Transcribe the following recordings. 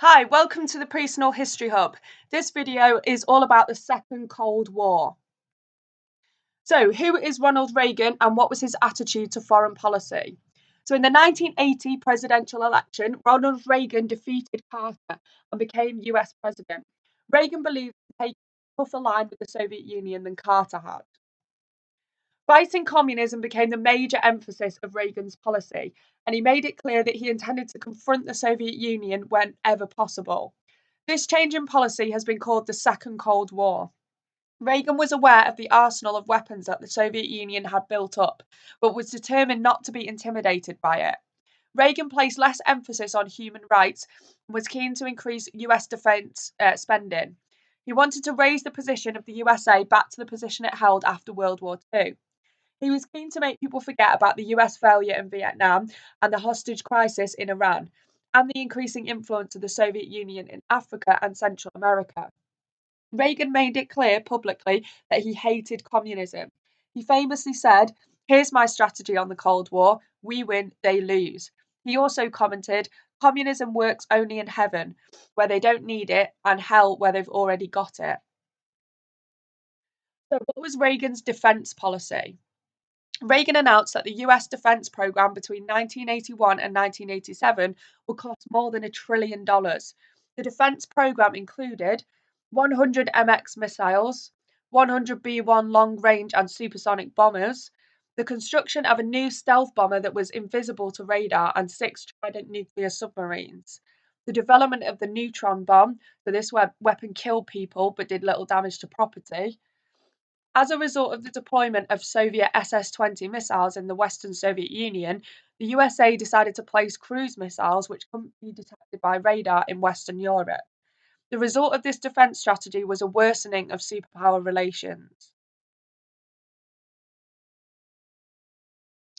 Hi, welcome to the Personal History Hub. This video is all about the Second Cold War. So, who is Ronald Reagan and what was his attitude to foreign policy? So, in the 1980 presidential election, Ronald Reagan defeated Carter and became US president. Reagan believed to take a tougher line with the Soviet Union than Carter had. Fighting communism became the major emphasis of Reagan's policy, and he made it clear that he intended to confront the Soviet Union whenever possible. This change in policy has been called the Second Cold War. Reagan was aware of the arsenal of weapons that the Soviet Union had built up, but was determined not to be intimidated by it. Reagan placed less emphasis on human rights and was keen to increase US defence spending. He wanted to raise the position of the USA back to the position it held after World War II. He was keen to make people forget about the US failure in Vietnam and the hostage crisis in Iran, and the increasing influence of the Soviet Union in Africa and Central America. Reagan made it clear publicly that he hated communism. He famously said, "Here's my strategy on the Cold War: we win, they lose." He also commented, "Communism works only in heaven, where they don't need it, and hell, where they've already got it." So, what was Reagan's defense policy? Reagan announced that the US defense program between 1981 and 1987 would cost more than $1 trillion. The defense program included 100 MX missiles, 100 B-1 long-range and supersonic bombers, the construction of a new stealth bomber that was invisible to radar, and 6 Trident nuclear submarines. The development of the neutron bomb, so this weapon killed people but did little damage to property. As a result of the deployment of Soviet SS-20 missiles in the Western Soviet Union, the USA decided to place cruise missiles which couldn't be detected by radar in Western Europe. The result of this defence strategy was a worsening of superpower relations.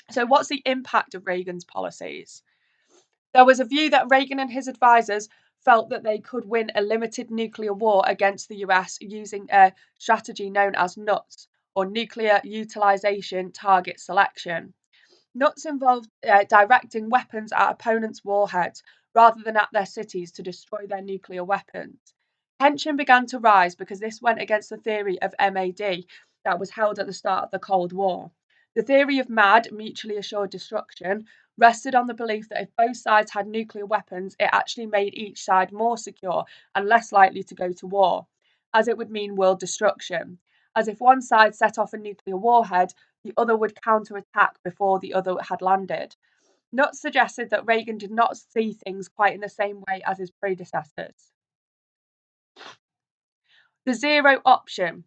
So, what's the impact of Reagan's policies? There was a view that Reagan and his advisors felt that they could win a limited nuclear war against the US using a strategy known as NUTS, or Nuclear Utilization Target Selection. NUTS involved directing weapons at opponents' warheads rather than at their cities to destroy their nuclear weapons. Tension began to rise because this went against the theory of MAD that was held at the start of the Cold War. The theory of MAD, mutually assured destruction, rested on the belief that if both sides had nuclear weapons, it actually made each side more secure and less likely to go to war, as it would mean world destruction. As if one side set off a nuclear warhead, the other would counterattack before the other had landed. Nutt suggested that Reagan did not see things quite in the same way as his predecessors. The zero option.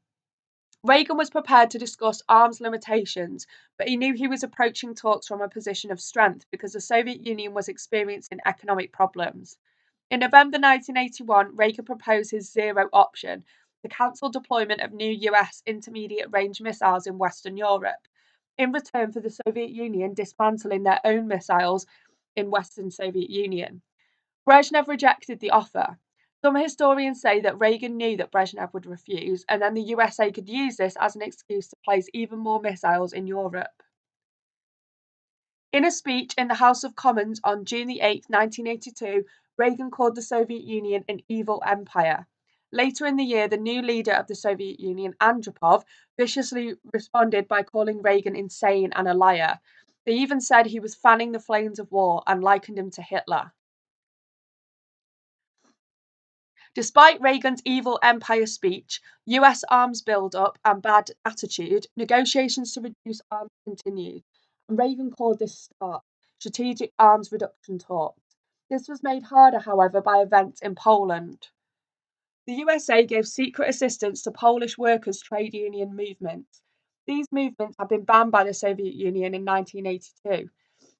Reagan was prepared to discuss arms limitations, but he knew he was approaching talks from a position of strength because the Soviet Union was experiencing economic problems. In November 1981, Reagan proposed his zero option, the cancelled deployment of new US intermediate range missiles in Western Europe, in return for the Soviet Union dismantling their own missiles in Western Soviet Union. Brezhnev rejected the offer. Some historians say that Reagan knew that Brezhnev would refuse, and then the USA could use this as an excuse to place even more missiles in Europe. In a speech in the House of Commons on June 8, 1982, Reagan called the Soviet Union an evil empire. Later in the year, the new leader of the Soviet Union, Andropov, viciously responded by calling Reagan insane and a liar. They even said he was fanning the flames of war and likened him to Hitler. Despite Reagan's evil empire speech, US arms build-up and bad attitude, negotiations to reduce arms continued, and Reagan called this START, Strategic Arms Reduction Talks. This was made harder, however, by events in Poland. The USA gave secret assistance to Polish workers' trade union movements. These movements had been banned by the Soviet Union in 1982.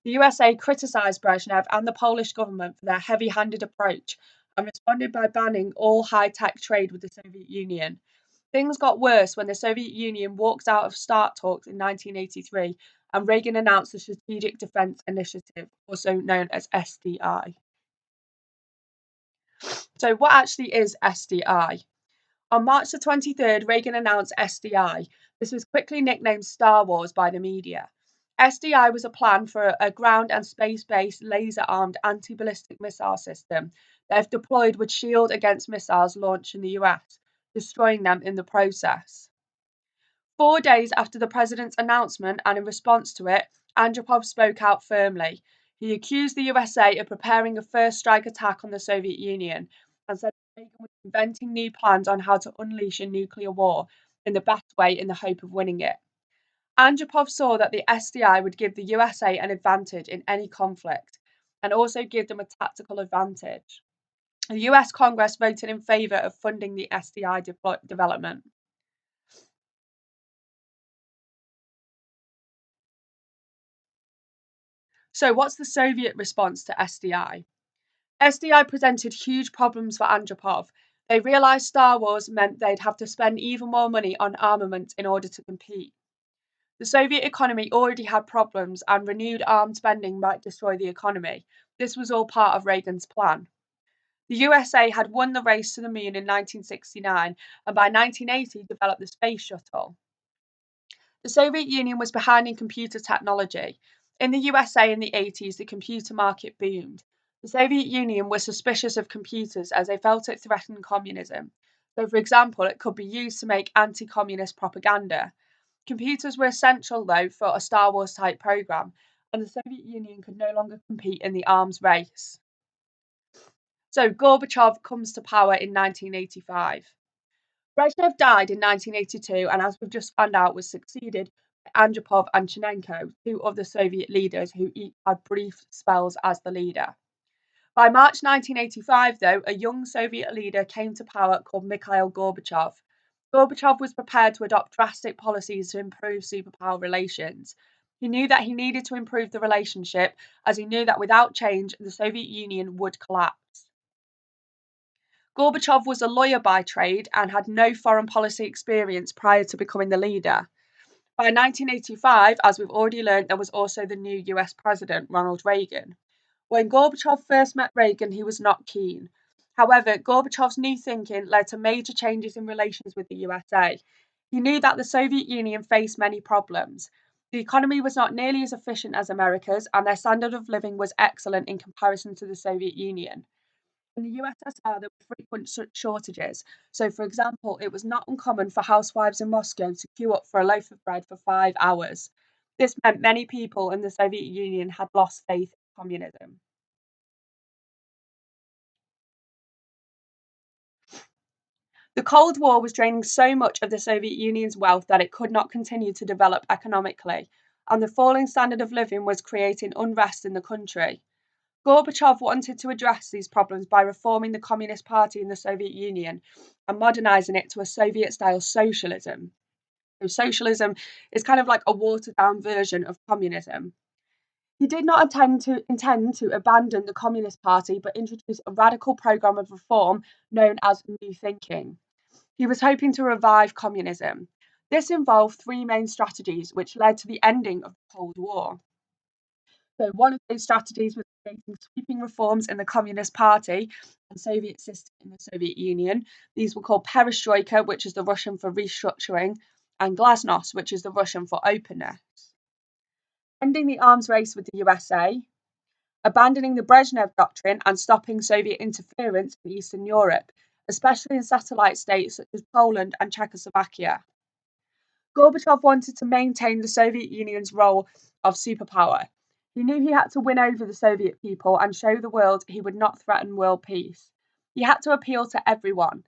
The USA criticised Brezhnev and the Polish government for their heavy-handed approach and responded by banning all high-tech trade with the Soviet Union. Things got worse when the Soviet Union walked out of START talks in 1983 and Reagan announced the Strategic Defense Initiative, also known as SDI. So, what actually is SDI? On March the 23rd, Reagan announced SDI. This was quickly nicknamed Star Wars by the media. SDI was a plan for a ground and space-based laser-armed anti-ballistic missile system that, if deployed, would shield against missiles launched in the US, destroying them in the process. 4 days after the president's announcement and in response to it, Andropov spoke out firmly. He accused the USA of preparing a first strike attack on the Soviet Union and said Reagan was inventing new plans on how to unleash a nuclear war in the best way in the hope of winning it. Andropov saw that the SDI would give the USA an advantage in any conflict and also give them a tactical advantage. The US Congress voted in favour of funding the SDI development. So, what's the Soviet response to SDI? SDI presented huge problems for Andropov. They realised Star Wars meant they'd have to spend even more money on armament in order to compete. The Soviet economy already had problems, and renewed armed spending might destroy the economy. This was all part of Reagan's plan. The USA had won the race to the moon in 1969 and by 1980 developed the space shuttle. The Soviet Union was behind in computer technology. In the USA in the 80s, the computer market boomed. The Soviet Union was suspicious of computers as they felt it threatened communism. So, for example, it could be used to make anti communist propaganda. Computers were essential, though, for a Star Wars type program, and the Soviet Union could no longer compete in the arms race. So, Gorbachev comes to power in 1985. Brezhnev died in 1982 and, as we've just found out, was succeeded by Andropov and Chernenko, two other Soviet leaders who each had brief spells as the leader. By March 1985, though, a young Soviet leader came to power called Mikhail Gorbachev. Gorbachev was prepared to adopt drastic policies to improve superpower relations. He knew that he needed to improve the relationship, as he knew that without change, the Soviet Union would collapse. Gorbachev was a lawyer by trade and had no foreign policy experience prior to becoming the leader. By 1985, as we've already learned, there was also the new US president, Ronald Reagan. When Gorbachev first met Reagan, he was not keen. However, Gorbachev's new thinking led to major changes in relations with the USA. He knew that the Soviet Union faced many problems. The economy was not nearly as efficient as America's, and their standard of living was excellent in comparison to the Soviet Union. In the USSR, there were frequent shortages. So, for example, it was not uncommon for housewives in Moscow to queue up for a loaf of bread for 5 hours. This meant many people in the Soviet Union had lost faith in communism. The Cold War was draining so much of the Soviet Union's wealth that it could not continue to develop economically, and the falling standard of living was creating unrest in the country. Gorbachev wanted to address these problems by reforming the Communist Party in the Soviet Union and modernizing it to a Soviet style socialism. So, socialism is kind of like a watered down version of communism. He did not intend to abandon the Communist Party, but introduce a radical program of reform known as New Thinking. He was hoping to revive communism. This involved three main strategies, which led to the ending of the Cold War. So, one of those strategies was creating sweeping reforms in the Communist Party and Soviet system in the Soviet Union. These were called perestroika, which is the Russian for restructuring, and glasnost, which is the Russian for openness. Ending the arms race with the USA, abandoning the Brezhnev doctrine and stopping Soviet interference in Eastern Europe, especially in satellite states such as Poland and Czechoslovakia. Gorbachev wanted to maintain the Soviet Union's role of superpower. He knew he had to win over the Soviet people and show the world he would not threaten world peace. He had to appeal to everyone.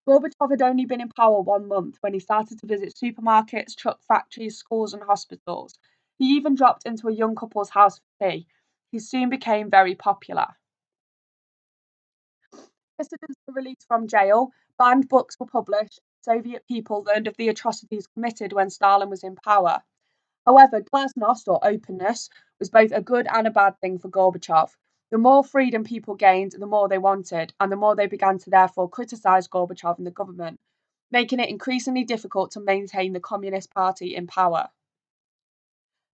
Gorbachev had only been in power 1 month when he started to visit supermarkets, truck factories, schools, and hospitals. He even dropped into a young couple's house for tea. He soon became very popular. Dissidents were released from jail, banned books were published, Soviet people learned of the atrocities committed when Stalin was in power. However, glasnost, or openness, was both a good and a bad thing for Gorbachev. The more freedom people gained, the more they wanted, and the more they began to therefore criticise Gorbachev and the government, making it increasingly difficult to maintain the Communist Party in power.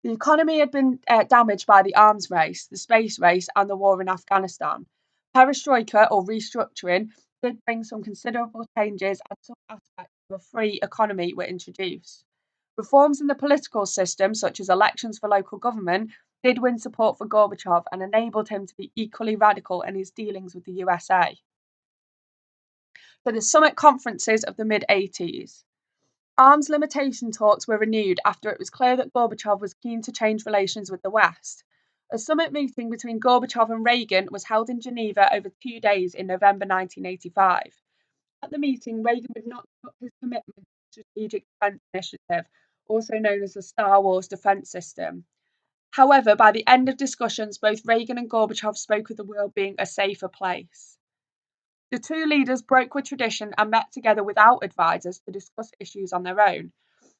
The economy had been damaged by the arms race, the space race, and the war in Afghanistan. Perestroika, or restructuring, did bring some considerable changes, and some aspects of a free economy were introduced. Reforms in the political system, such as elections for local government, did win support for Gorbachev and enabled him to be equally radical in his dealings with the USA. For the summit conferences of the mid-80s, arms limitation talks were renewed after it was clear that Gorbachev was keen to change relations with the West. A summit meeting between Gorbachev and Reagan was held in Geneva over 2 days in November 1985. At the meeting, Reagan would not give up his commitment to the Strategic Defence Initiative, also known as the Star Wars defence system. However, by the end of discussions, both Reagan and Gorbachev spoke of the world being a safer place. The two leaders broke with tradition and met together without advisors to discuss issues on their own.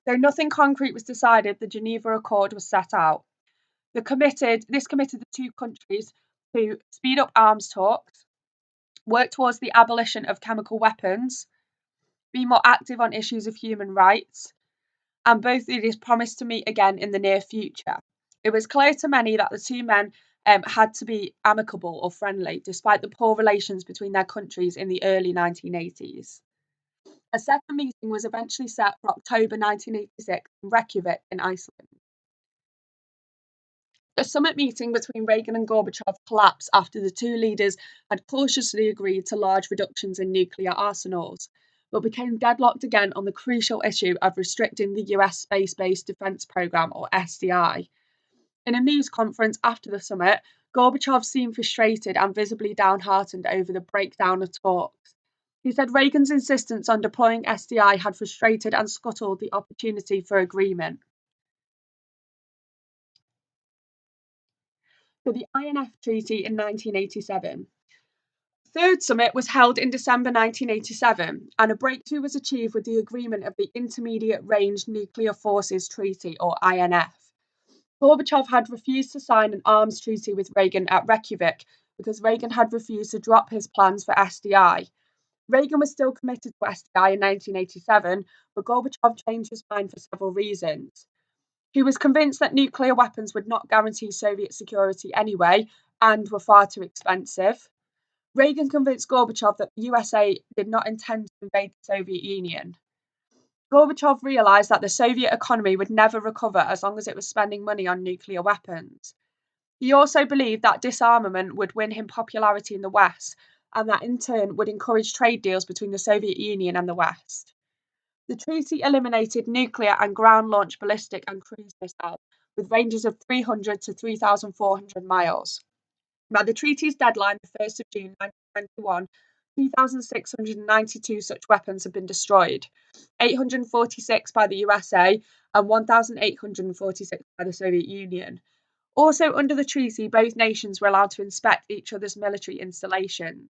Though nothing concrete was decided, the Geneva Accord was set out. This committed the two countries to speed up arms talks, work towards the abolition of chemical weapons, be more active on issues of human rights, and both leaders promised to meet again in the near future. It was clear to many that the two men had to be amicable or friendly, despite the poor relations between their countries in the early 1980s. A second meeting was eventually set for October 1986 in Reykjavik in Iceland. The summit meeting between Reagan and Gorbachev collapsed after the two leaders had cautiously agreed to large reductions in nuclear arsenals, but became deadlocked again on the crucial issue of restricting the US Space-Based Defense Program, or SDI. In a news conference after the summit, Gorbachev seemed frustrated and visibly downhearted over the breakdown of talks. He said Reagan's insistence on deploying SDI had frustrated and scuttled the opportunity for agreement. For the INF Treaty in 1987. The third summit was held in December 1987, and a breakthrough was achieved with the agreement of the Intermediate Range Nuclear Forces Treaty, or INF. Gorbachev had refused to sign an arms treaty with Reagan at Reykjavik because Reagan had refused to drop his plans for SDI. Reagan was still committed to SDI in 1987, but Gorbachev changed his mind for several reasons. He was convinced that nuclear weapons would not guarantee Soviet security anyway and were far too expensive. Reagan convinced Gorbachev that the USA did not intend to invade the Soviet Union. Gorbachev realised that the Soviet economy would never recover as long as it was spending money on nuclear weapons. He also believed that disarmament would win him popularity in the West, and that in turn would encourage trade deals between the Soviet Union and the West. The treaty eliminated nuclear and ground-launched ballistic and cruise missiles with ranges of 300 to 3,400 miles. By the treaty's deadline, the 1st of June 1991, 2,692 such weapons had been destroyed, 846 by the USA and 1,846 by the Soviet Union. Also, under the treaty, both nations were allowed to inspect each other's military installations.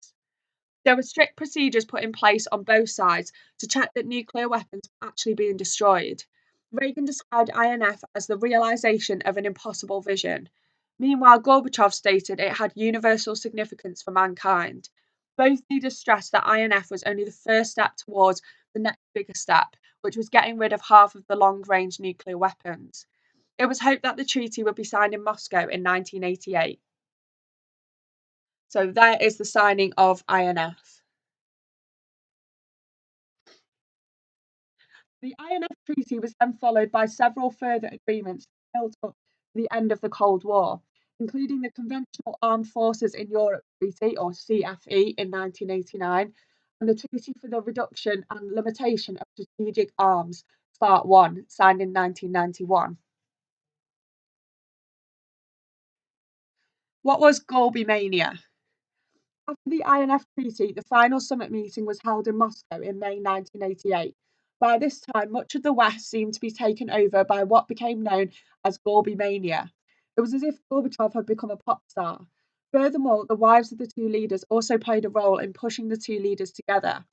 There were strict procedures put in place on both sides to check that nuclear weapons were actually being destroyed. Reagan described INF as the realization of an impossible vision. Meanwhile, Gorbachev stated it had universal significance for mankind. Both leaders stressed that INF was only the first step towards the next bigger step, which was getting rid of half of the long-range nuclear weapons. It was hoped that the treaty would be signed in Moscow in 1988. So there is the signing of INF. The INF Treaty was then followed by several further agreements built up to the end of the Cold War, including the Conventional Armed Forces in Europe Treaty, or CFE, in 1989, and the Treaty for the Reduction and Limitation of Strategic Arms, START 1, signed in 1991. What was Gorby Mania? After the INF Treaty, the final summit meeting was held in Moscow in May 1988. By this time, much of the West seemed to be taken over by what became known as Gorby Mania. It was as if Gorbachev had become a pop star. Furthermore, the wives of the two leaders also played a role in pushing the two leaders together.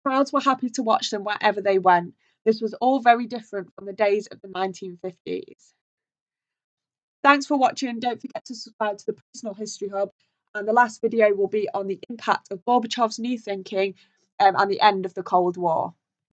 Crowds were happy to watch them wherever they went. This was all very different from the days of the 1950s. Thanks for watching, and don't forget to subscribe to the Personal History Hub. And the last video will be on the impact of Gorbachev's new thinking and the end of the Cold War.